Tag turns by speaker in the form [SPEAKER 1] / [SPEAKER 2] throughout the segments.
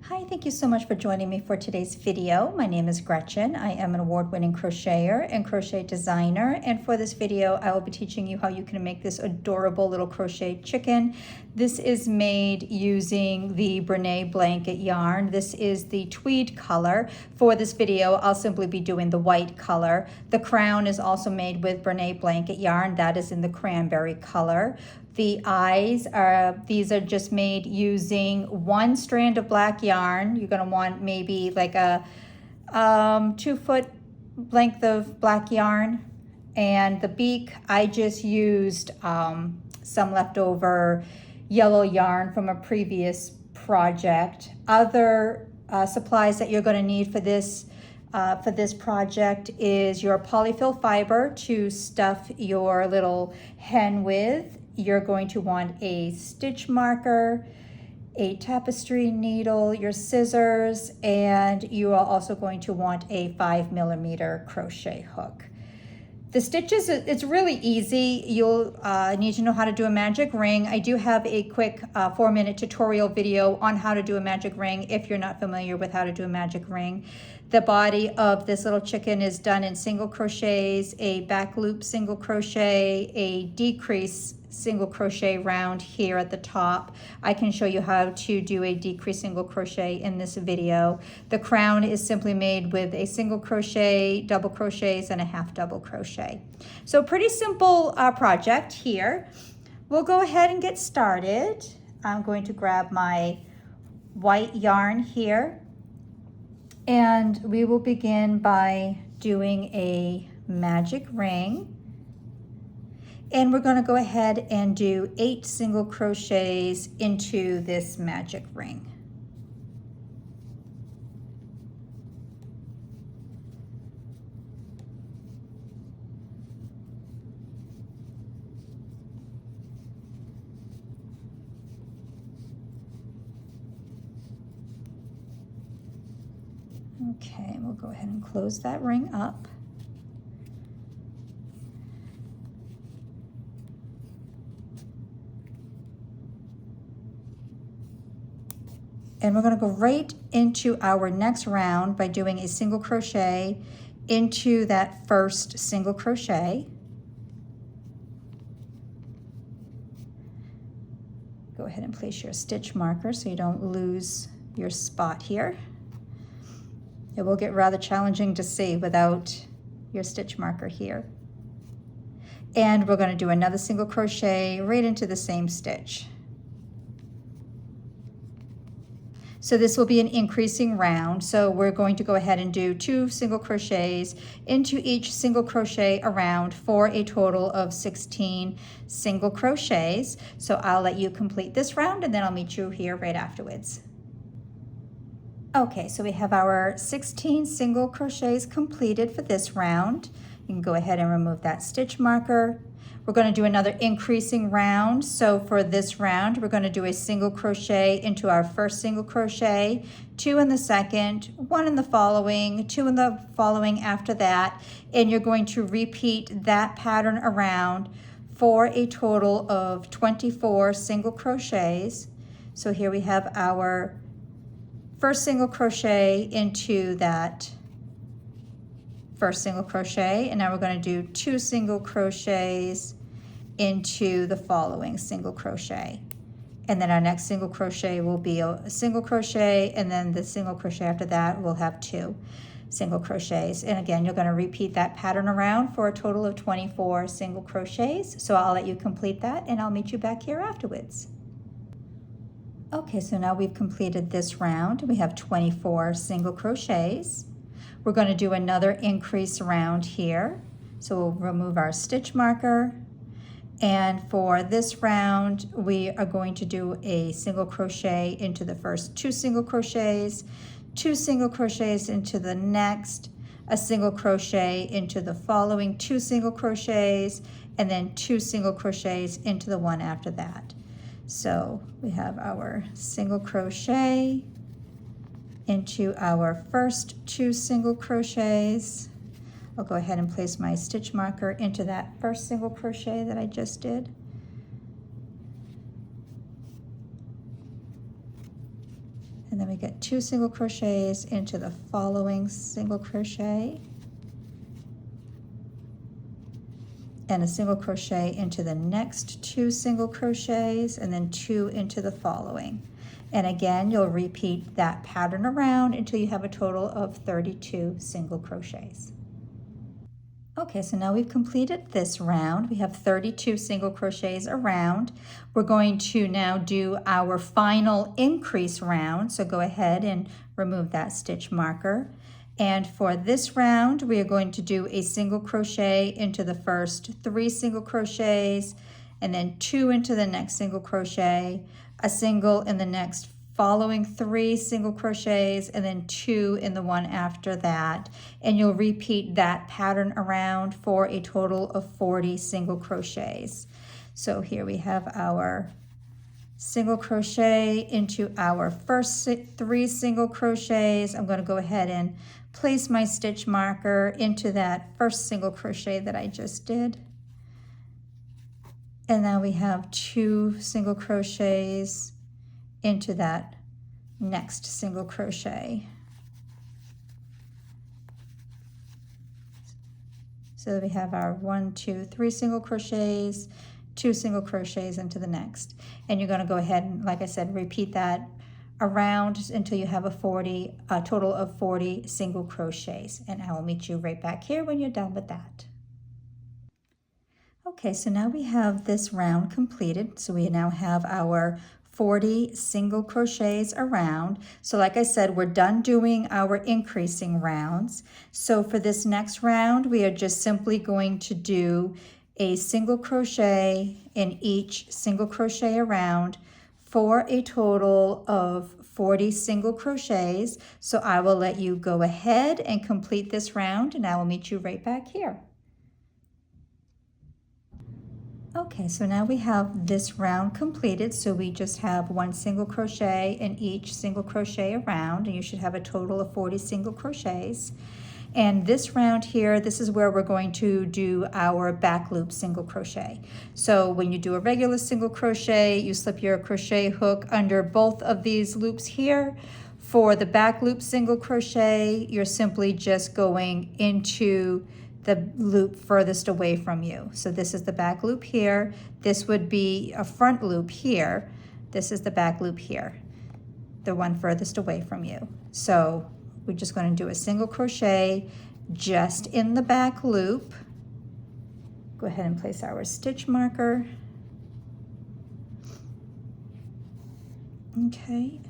[SPEAKER 1] Hi, thank you so much for joining me for today's video. My name is Gretchen. I am an award-winning crocheter and crochet designer. And for this video, I will be teaching you how you can make this adorable little crochet chicken. This is made using the Brene blanket yarn. This is the tweed color. For this video, I'll simply be doing the white color. The crown is also made with Brene blanket yarn. That is in the cranberry color. The eyes these are just made using one strand of black yarn. You're going to want maybe like a 2-foot length of black yarn. And the beak, I just used some leftover yellow yarn from a previous project. Other supplies that you're going to need for this project is your polyfill fiber to stuff your little hen with. You're going to want a stitch marker, a tapestry needle, your scissors, and you are also going to want a 5mm crochet hook. The stitches, it's really easy. You'll need to know how to do a magic ring. I do have a quick 4-minute tutorial video on how to do a magic ring if you're not familiar with how to do a magic ring. The body of this little chicken is done in single crochets, a back loop single crochet, a decrease single crochet round here at the top. I can show you how to do a decrease single crochet in this video. The crown is simply made with a single crochet, double crochets, and a half double crochet. So pretty simple project here. We'll go ahead and get started. I'm going to grab my white yarn here, and we will begin by doing a magic ring. And we're going to go ahead and do 8 single crochets into this magic ring. Okay, we'll go ahead and close that ring up. And we're going to go right into our next round by doing a single crochet into that first single crochet. Go ahead and place your stitch marker so you don't lose your spot here. It will get rather challenging to see without your stitch marker here. And we're going to do another single crochet right into the same stitch. So this will be an increasing round. So we're going to go ahead and do 2 single crochets into each single crochet around for a total of 16 single crochets. So I'll let you complete this round and then I'll meet you here right afterwards. Okay, so we have our 16 single crochets completed for this round. You can go ahead and remove that stitch marker. We're going to do another increasing round. So for this round, we're going to do a single crochet into our first single crochet, 2 in the second, 1 in the following, 2 in the following after that, and you're going to repeat that pattern around for a total of 24 single crochets. So here we have our first single crochet into that first single crochet, and now we're going to do 2 single crochets into the following single crochet, and then our next single crochet will be a single crochet, and then the single crochet after that will have 2 single crochets. And again, you're going to repeat that pattern around for a total of 24 single crochets. So I'll let you complete that and I'll meet you back here afterwards. Okay, so now we've completed this round. We have 24 single crochets. We're going to do another increase round here. So we'll remove our stitch marker. And for this round, we are going to do a single crochet into the first 2 single crochets, 2 single crochets into the next, a single crochet into the following 2 single crochets, and then 2 single crochets into the one after that. So we have our single crochet into our first 2 single crochets. I'll go ahead and place my stitch marker into that first single crochet that I just did. And then we get 2 single crochets into the following single crochet, and a single crochet into the next 2 single crochets, and then 2 into the following. And again, you'll repeat that pattern around until you have a total of 32 single crochets. Okay, so now we've completed this round. We have 32 single crochets around. We're going to now do our final increase round. So go ahead and remove that stitch marker. And for this round, we are going to do a single crochet into the first 3 single crochets, and then 2 into the next single crochet, a single in the next following 3 single crochets, and then 2 in the one after that. And you'll repeat that pattern around for a total of 40 single crochets. So here we have our single crochet into our first 3 single crochets. I'm going to go ahead and place my stitch marker into that first single crochet that I just did. And now we have 2 single crochets into that next single crochet. So we have our 1, 2, 3 single crochets, 2 single crochets into the next. And you're going to go ahead and, like I said, repeat that around until you have a total of 40 single crochets. And I will meet you right back here when you're done with that. Okay, so now we have this round completed. So we now have our 40 single crochets around. So like I said, we're done doing our increasing rounds. So for this next round, we are just simply going to do a single crochet in each single crochet around for a total of 40 single crochets. So I will let you go ahead and complete this round, and I will meet you right back here. Okay, so now we have this round completed. So we just have 1 single crochet in each single crochet around, and you should have a total of 40 single crochets. And this round here, this is where we're going to do our back loop single crochet. So when you do a regular single crochet, you slip your crochet hook under both of these loops here. For the back loop single crochet, you're simply just going into the loop furthest away from you. So this is the back loop here. This would be a front loop here. This is the back loop here, the one furthest away from you. So we're just going to do a single crochet just in the back loop. Go ahead and place our stitch marker. Okay.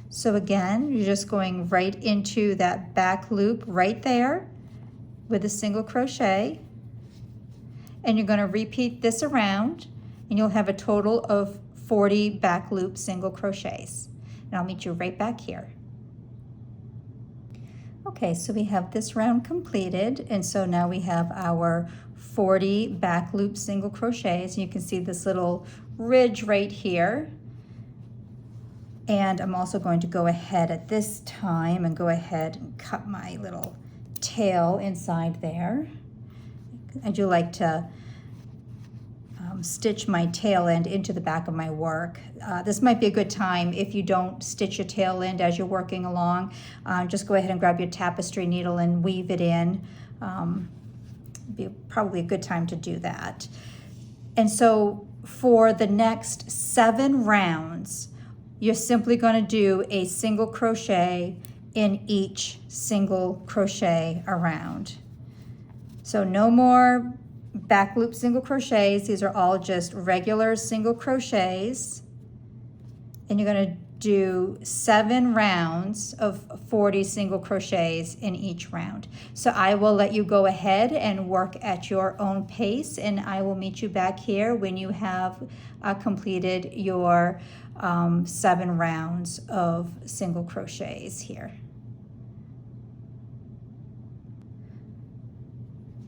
[SPEAKER 1] So again, you're just going right into that back loop right there with a single crochet. And you're going to repeat this around, and you'll have a total of 40 back loop single crochets. And I'll meet you right back here. Okay, so we have this round completed, and so now we have our 40 back loop single crochets. You can see this little ridge right here. And I'm also going to go ahead at this time and go ahead and cut my little tail inside there. I do like to stitch my tail end into the back of my work. This might be a good time if you don't stitch your tail end as you're working along. Just go ahead and grab your tapestry needle and weave it in. Be probably a good time to do that. And so for the next 7 rounds, you're simply going to do a single crochet in each single crochet around. So no more back loop single crochets. These are all just regular single crochets. And you're going to do 7 rounds of 40 single crochets in each round. So I will let you go ahead and work at your own pace, and I will meet you back here when you have completed your 7 rounds of single crochets here.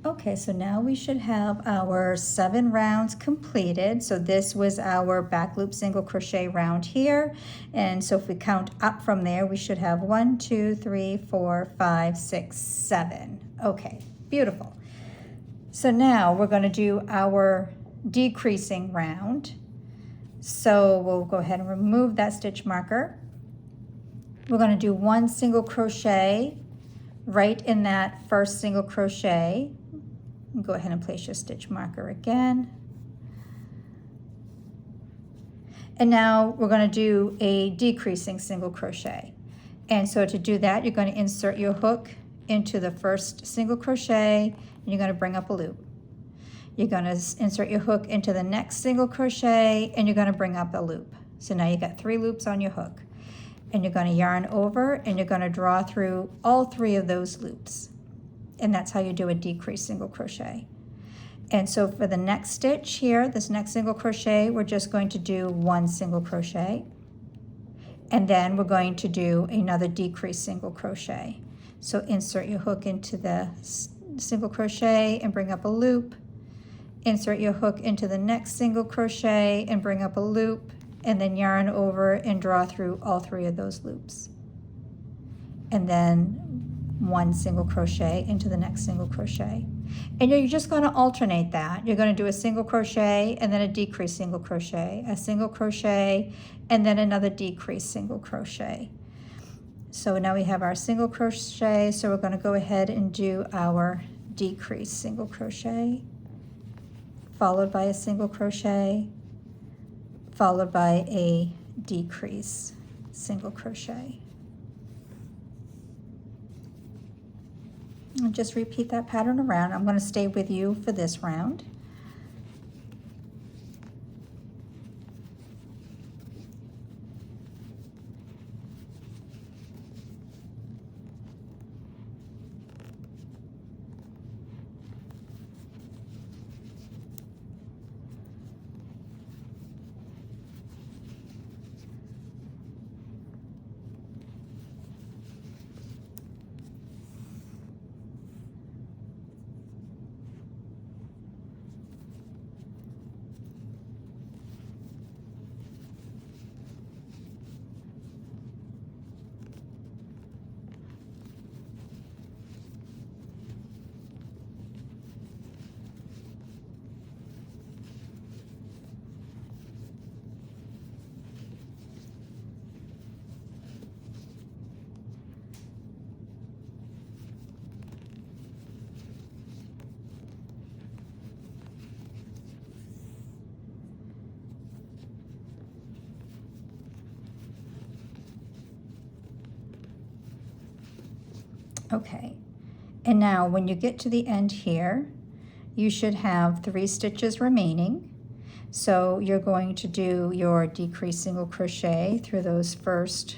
[SPEAKER 1] Okay, so now we should have our 7 rounds completed. So this was our back loop single crochet round here. And so if we count up from there, we should have 1, 2, 3, 4, 5, 6, 7. Okay, beautiful. So now we're going to do our decreasing round. So we'll go ahead and remove that stitch marker. We're going to do 1 single crochet right in that first single crochet. Go ahead and place your stitch marker again. And now we're going to do a decreasing single crochet. And so to do that, you're going to insert your hook into the first single crochet, and you're going to bring up a loop. You're going to insert your hook into the next single crochet, and you're going to bring up a loop. So now you got 3 loops on your hook. And you're going to yarn over, and you're going to draw through all 3 of those loops. And that's how you do a decreased single crochet. And so for the next stitch here, this next single crochet, we're just going to do 1 single crochet. And then we're going to do another decreased single crochet. So insert your hook into the single crochet and bring up a loop. Insert your hook into the next single crochet and bring up a loop, and then yarn over and draw through all 3 of those loops. And then 1 single crochet into the next single crochet. And you're just going to alternate that. You're going to do a single crochet and then a decreased single crochet, a single crochet, and then another decreased single crochet. So now we have our single crochet, so we're going to go ahead and do our decreased single crochet, followed by a single crochet, followed by a decrease single crochet. And just repeat that pattern around. I'm going to stay with you for this round. Okay, and now when you get to the end here, you should have 3 stitches remaining. So you're going to do your decreased single crochet through those first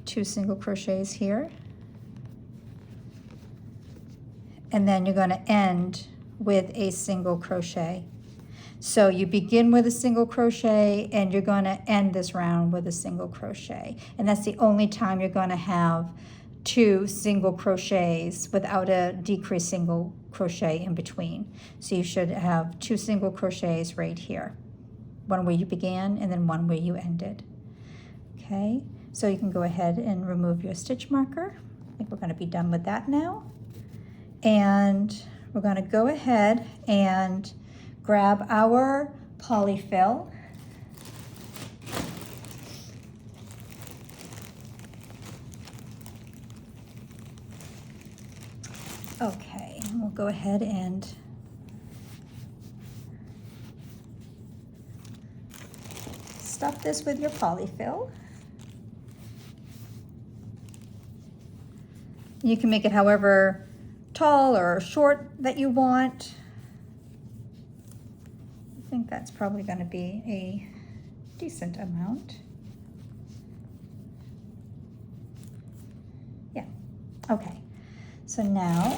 [SPEAKER 1] 2 single crochets here. And then you're going to end with a single crochet. So you begin with a single crochet and you're going to end this round with a single crochet. And that's the only time you're going to have 2 single crochets without a decreased single crochet in between. So you should have 2 single crochets right here. One where you began and then one where you ended. Okay, so you can go ahead and remove your stitch marker. I think we're going to be done with that now. And we're going to go ahead and grab our polyfill. Okay, and we'll go ahead and stuff this with your polyfill. You can make it however tall or short that you want. I think that's probably going to be a decent amount. Yeah, okay. So now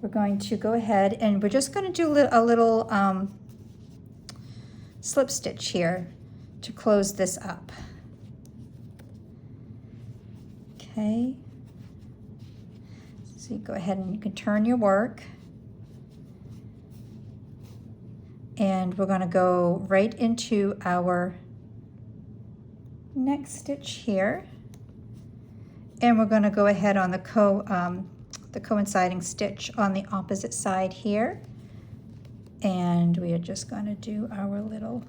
[SPEAKER 1] we're going to go ahead and we're just going to do a little slip stitch here to close this up. Okay, so you go ahead and you can turn your work. And we're going to go right into our next stitch here. And we're going to go ahead on the coinciding stitch on the opposite side here. And we are just going to do our little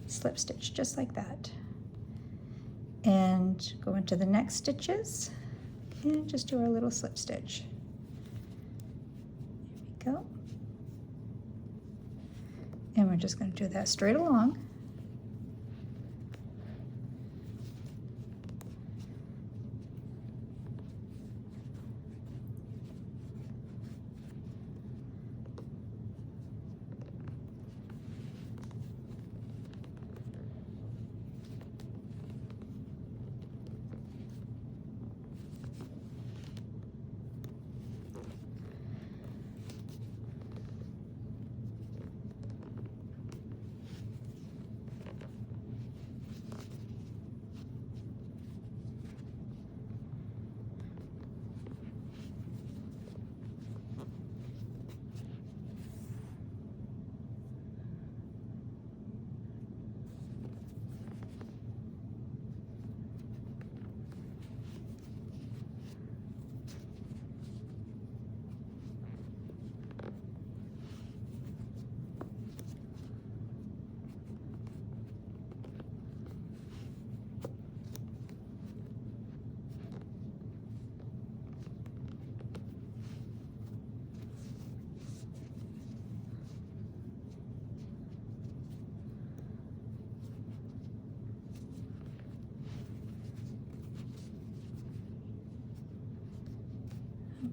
[SPEAKER 1] slip stitch just like that. And go into the next stitches and just do our little slip stitch. There we go. And we're just going to do that straight along.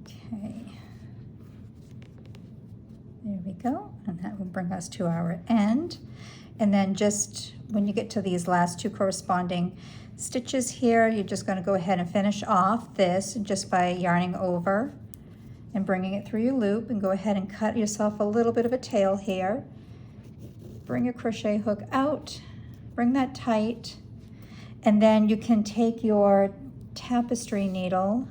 [SPEAKER 1] Okay, there we go, and that will bring us to our end. And then just when you get to these last two corresponding stitches here, you're just going to go ahead and finish off this just by yarning over and bringing it through your loop, and go ahead and cut yourself a little bit of a tail here. Bring your crochet hook out, bring that tight, and then you can take your tapestry needle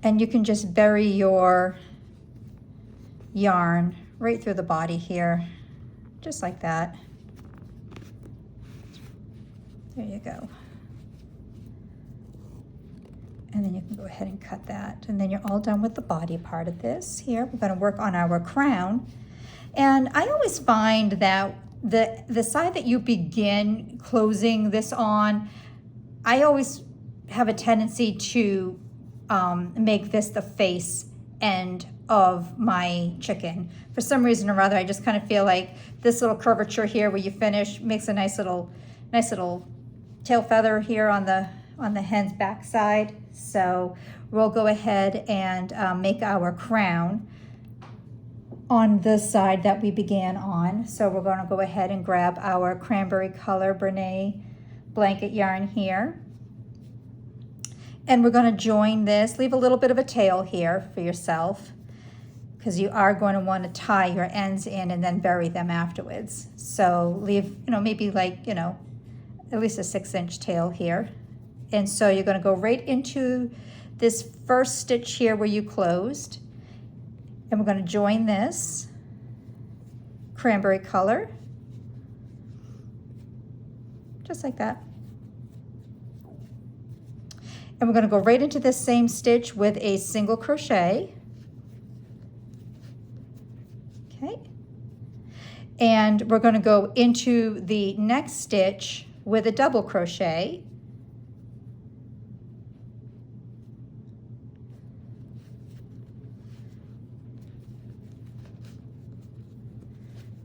[SPEAKER 1] and you can just bury your yarn right through the body here, just like that. There you go. And then you can go ahead and cut that. And then you're all done with the body part of this. Here, we're gonna work on our crown. And I always find that the side that you begin closing this on, I always have a tendency to make this the face end of my chicken. For some reason or other, I just kind of feel like this little curvature here where you finish makes a nice little tail feather here on the hen's backside. So we'll go ahead and make our crown on the side that we began on. So we're going to go ahead and grab our cranberry color Brene blanket yarn here. And we're going to join this, leave a little bit of a tail here for yourself, because you are going to want to tie your ends in and then bury them afterwards. So leave, maybe like, at least a 6-inch tail here. And so you're going to go right into this first stitch here where you closed. And we're going to join this cranberry color, just like that. And we're going to go right into this same stitch with a single crochet. Okay. And we're going to go into the next stitch with a double crochet.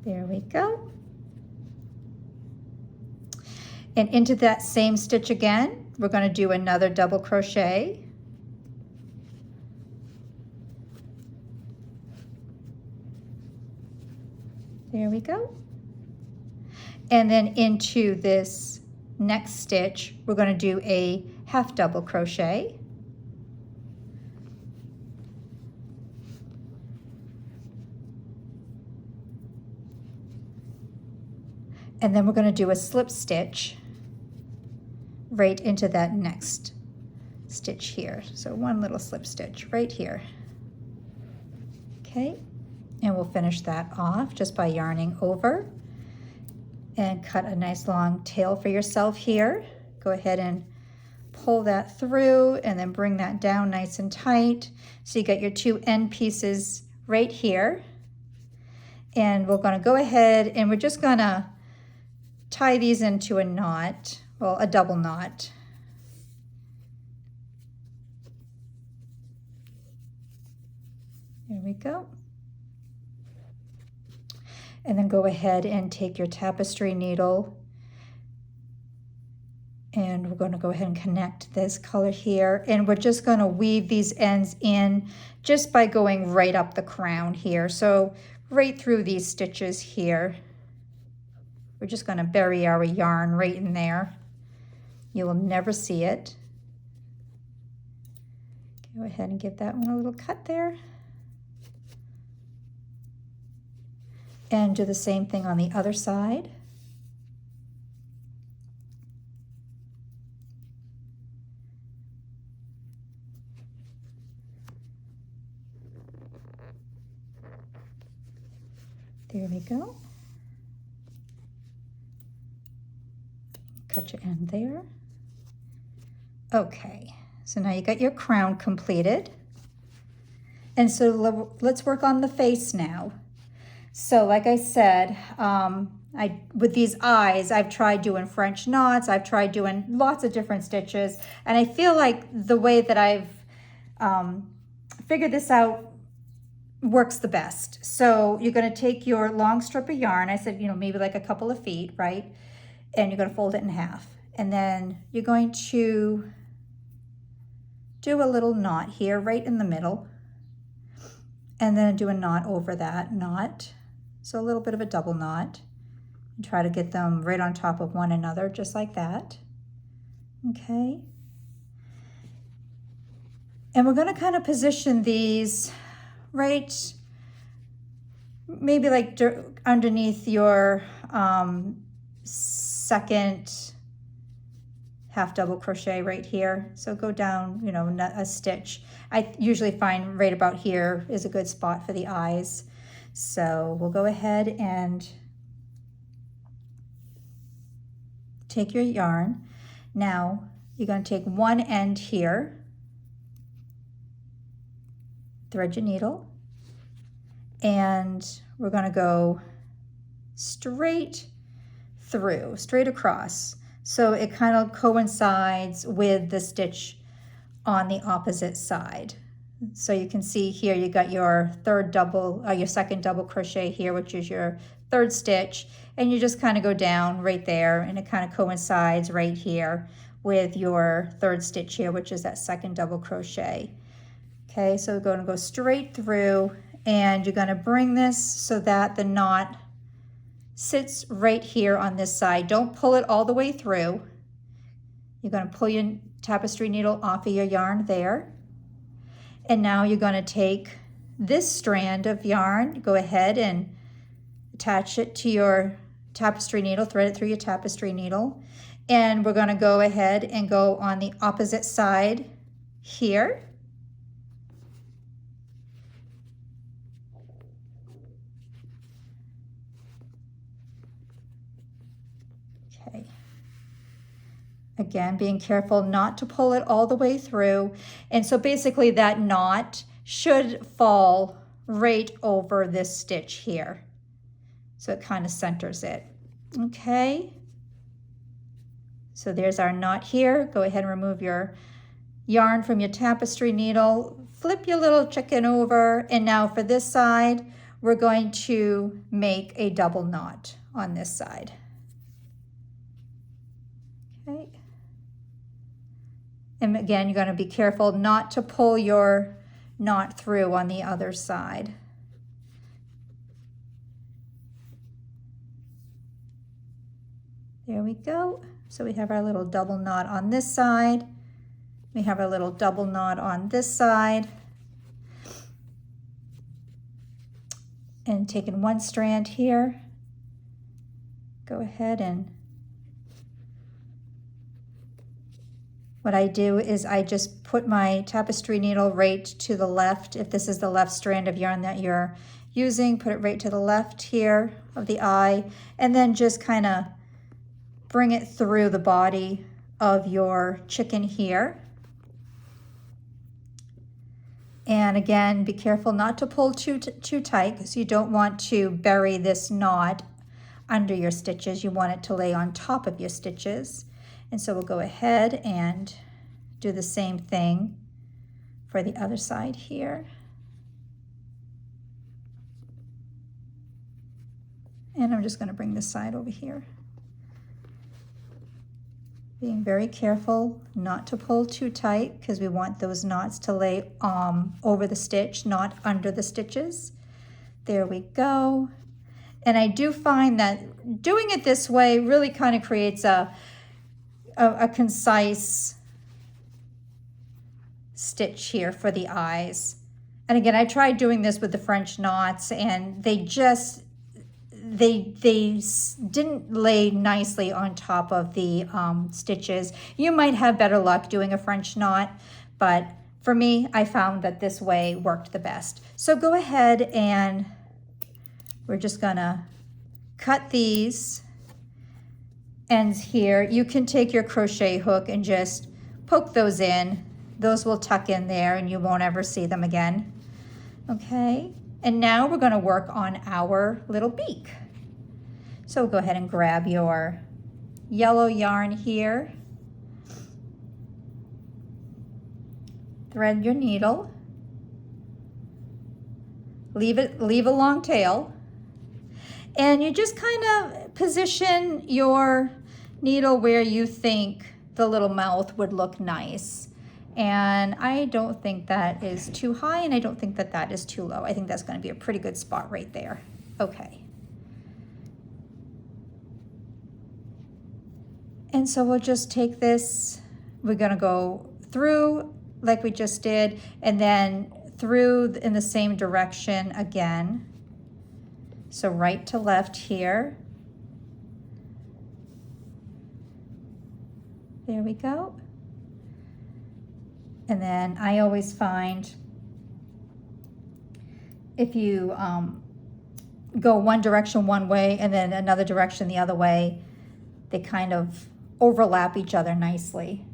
[SPEAKER 1] There we go. And into that same stitch again, we're going to do another double crochet. There we go. And then into this next stitch, we're going to do a half double crochet. And then we're going to do a slip stitch right into that next stitch here. So one little slip stitch right here. Okay, and we'll finish that off just by yarning over and cut a nice long tail for yourself here. Go ahead and pull that through and then bring that down nice and tight. So you got your two end pieces right here. And we're going to go ahead and we're just going to tie these into a knot, well, a double knot. There we go. And then go ahead and take your tapestry needle, and we're going to go ahead and connect this color here, and we're just going to weave these ends in just by going right up the crown here. So right through these stitches here, we're just going to bury our yarn right in there. You will never see it. Go ahead and give that one a little cut there. And do the same thing on the other side. There we go. Cut your end there. Okay, so now you got your crown completed. And so let's work on the face now. So like I said, with these eyes, I've tried doing French knots, I've tried doing lots of different stitches, and I feel like the way that I've figured this out works the best. So you're going to take your long strip of yarn, I said, maybe like a couple of feet, right? And you're going to fold it in half. And then you're going to do a little knot here right in the middle, and then do a knot over that knot. So a little bit of a double knot. And try to get them right on top of one another, just like that. Okay. And we're going to kind of position these right, maybe like underneath your second half double crochet right here. So go down, a stitch. I usually find right about here is a good spot for the eyes. So we'll go ahead and take your yarn. Now you're going to take one end here, thread your needle, and we're going to go straight through, straight across. So it kind of coincides with the stitch on the opposite side. So you can see here you got your your second double crochet here, which is your third stitch, and you just kind of go down right there, and it kind of coincides right here with your third stitch here, which is that second double crochet. Okay, so we're going to go straight through, and you're going to bring this so that the knot sits right here on this side. Don't pull it all the way through. You're going to pull your tapestry needle off of your yarn there. And now you're going to take this strand of yarn, go ahead and attach it to your tapestry needle, thread it through your tapestry needle. And we're going to go ahead and go on the opposite side here. Okay. Again, being careful not to pull it all the way through. And so basically that knot should fall right over this stitch here. So it kind of centers it. Okay. So there's our knot here. Go ahead and remove your yarn from your tapestry needle. Flip your little chicken over. And now for this side, we're going to make a double knot on this side. Okay. And again, you're going to be careful not to pull your knot through on the other side. There we go. So we have our little double knot on this side. We have our little double knot on this side. And taking one strand here, go ahead and what I do is I just put my tapestry needle right to the left. If this is the left strand of yarn that you're using, put it right to the left here of the eye, and then just kind of bring it through the body of your chicken here. And again, be careful not to pull too tight, because you don't want to bury this knot under your stitches. You want it to lay on top of your stitches. And so we'll go ahead and do the same thing for the other side here. And I'm just going to bring this side over here. Being very careful not to pull too tight, because we want those knots to lay over the stitch, not under the stitches. There we go. And I do find that doing it this way really kind of creates a concise stitch here for the eyes. And again, I tried doing this with the French knots, and they didn't lay nicely on top of the stitches. You might have better luck doing a French knot, but for me, I found that this way worked the best. So go ahead, and we're just gonna cut these ends here. You can take your crochet hook and just poke those in. Those will tuck in there and you won't ever see them again. Okay, and now we're gonna work on our little beak. So go ahead and grab your yellow yarn here. Thread your needle. Leave a long tail. And you just kind of position your needle where you think the little mouth would look nice. And I don't think that is too high, and I don't think that that is too low. I think that's going to be a pretty good spot right there. Okay. And so we'll just take this, we're going to go through like we just did, and then through in the same direction again. So right to left here. There we go. And then I always find if you go one direction one way and then another direction the other way, they kind of overlap each other nicely.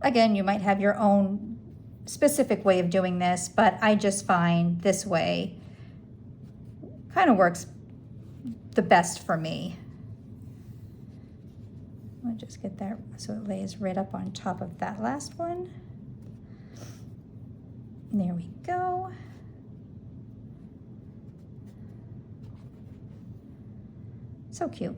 [SPEAKER 1] Again, you might have your own specific way of doing this, but I just find this way kind of works the best for me. I'll just get that so it lays right up on top of that last one. And there we go. So cute.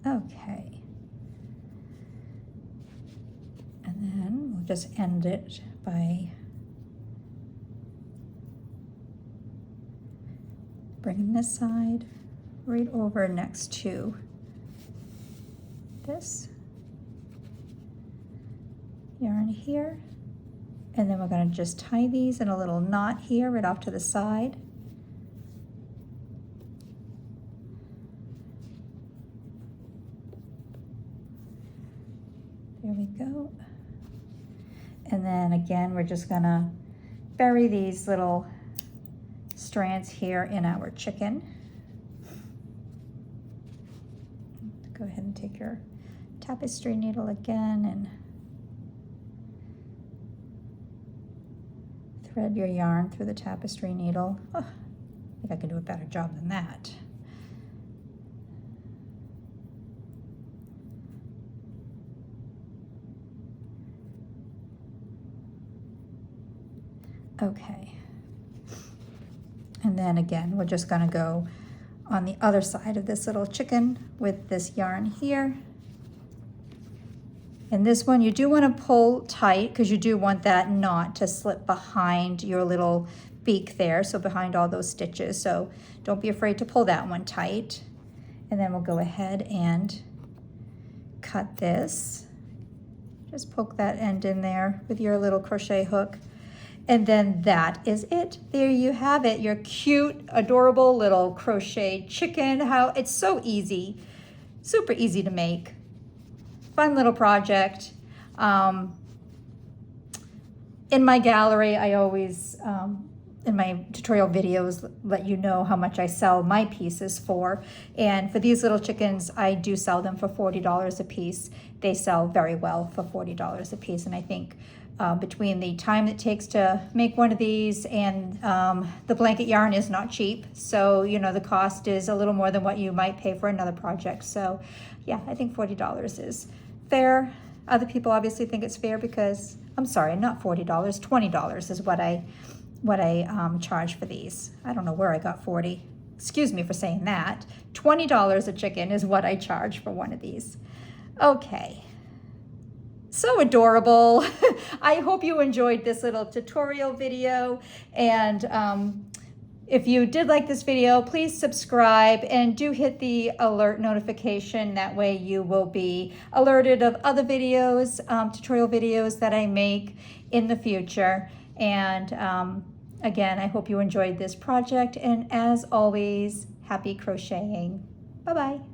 [SPEAKER 1] Okay, and then we'll just end it by bringing this side right over next to this yarn here, and then we're going to just tie these in a little knot here right off to the side. There we go. And then again, we're just gonna bury these little strands here in our chicken. Go ahead and take your tapestry needle again and thread your yarn through the tapestry needle. Oh, I think I can do a better job than that. Okay, and then again, we're just gonna go on the other side of this little chicken with this yarn here. And this one you do want to pull tight because you do want that knot to slip behind your little beak there, so behind all those stitches. So don't be afraid to pull that one tight. And then we'll go ahead and cut this. Just poke that end in there with your little crochet hook. And then that is it. There you have it, your cute, adorable little crochet chicken. How it's so easy, super easy to make. Fun little project. In my gallery, I always, in my tutorial videos, let you know how much I sell my pieces for. And for these little chickens, I do sell them for $40 a piece. They sell very well for $40 a piece. And I think between the time it takes to make one of these and the blanket yarn is not cheap. So, you know, the cost is a little more than what you might pay for another project. So yeah, I think $40 is fair. Other people obviously think it's fair because, I'm sorry, not $40, $20 is what I charge for these. I don't know where I got 40. Excuse me for saying that. $20 a chicken is what I charge for one of these. Okay. So adorable. I hope you enjoyed this little tutorial video. And if you did like this video, please subscribe and do hit the alert notification. That way you will be alerted of other videos, tutorial videos that I make in the future. And again, I hope you enjoyed this project. And as always, happy crocheting. Bye-bye.